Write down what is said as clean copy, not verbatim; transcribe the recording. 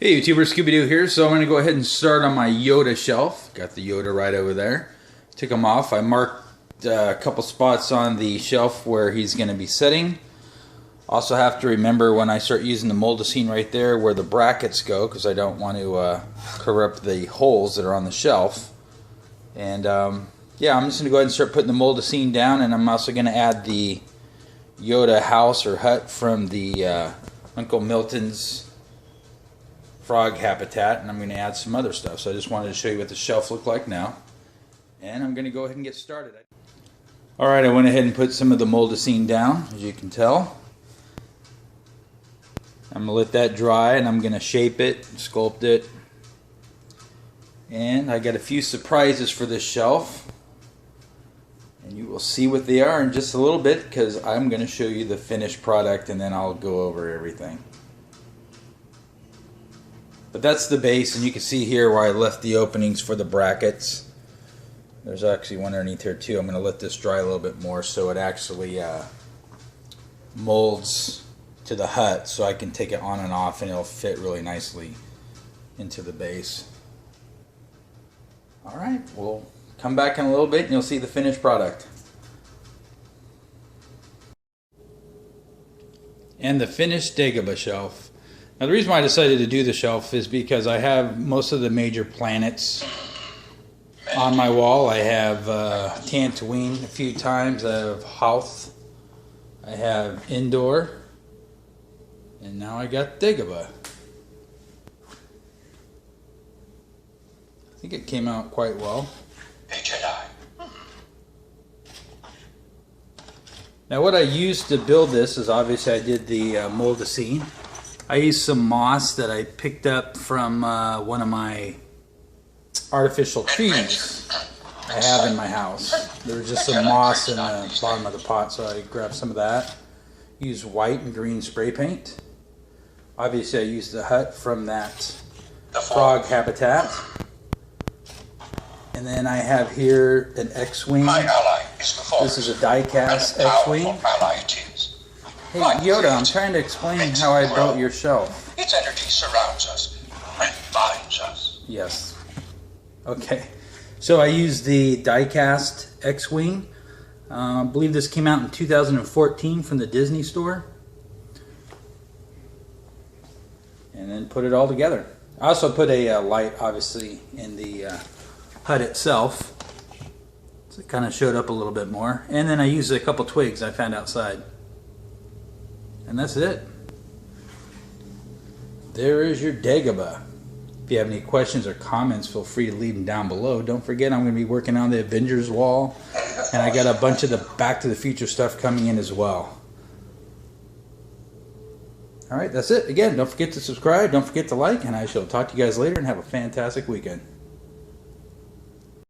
Hey YouTuber, Scooby-Doo here. So I'm going to go ahead and start on my Yoda shelf. Got the Yoda right over there. Took him off. I marked a couple spots on the shelf where he's going to be sitting. Also have to remember when I start using the moldicine right there where the brackets go, because I don't want to corrupt the holes that are on the shelf. And yeah, I'm just going to go ahead and start putting the moldicine down, and I'm also going to add the Yoda house or hut from the Uncle Milton's frog habitat, and I'm going to add some other stuff. So I just wanted to show you what the shelf looked like now, and I'm going to go ahead and get started. Alright, I went ahead and put some of the moldicine down, as you can tell. I'm going to let that dry, and I'm going to shape it, sculpt it, and I got a few surprises for this shelf, and you will see what they are in just a little bit, because I'm going to show you the finished product and then I'll go over everything. But that's the base, and you can see here where I left the openings for the brackets. There's actually one underneath here too. I'm going to let this dry a little bit more so it actually molds to the hut, so I can take it on and off and it'll fit really nicely into the base. Alright, we'll come back in a little bit and you'll see the finished product. And the finished Dagobah shelf. Now the reason why I decided to do the shelf is because I have most of the major planets on my wall. I have Tatooine a few times, I have Hoth, I have Indoor, and now I got Dagobah. I think it came out quite well. Hey Jedi. Now what I used to build this is obviously I did the moldicine. I used some moss that I picked up from one of my artificial trees I have in my house. There was just some moss in the bottom of the pot, so I grabbed some of that. Used white and green spray paint. Obviously I used the hut from that frog habitat. And then I have here an X-wing. This is a die-cast X-wing. Hey Yoda, I'm trying to explain how I built your shelf. Its energy surrounds us and binds us. Yes. Okay. So I used the die-cast X-wing. I believe this came out in 2014 from the Disney store. And then put it all together. I also put a light, obviously, in the hut itself. So it kind of showed up a little bit more. And then I used a couple twigs I found outside. And that's it. There is your Dagobah. If you have any questions or comments, feel free to leave them down below. Don't forget, I'm going to be working on the Avengers wall, and I got a bunch of the Back to the Future stuff coming in as well. Alright, that's it. Again, don't forget to subscribe, don't forget to like, and I shall talk to you guys later, and have a fantastic weekend.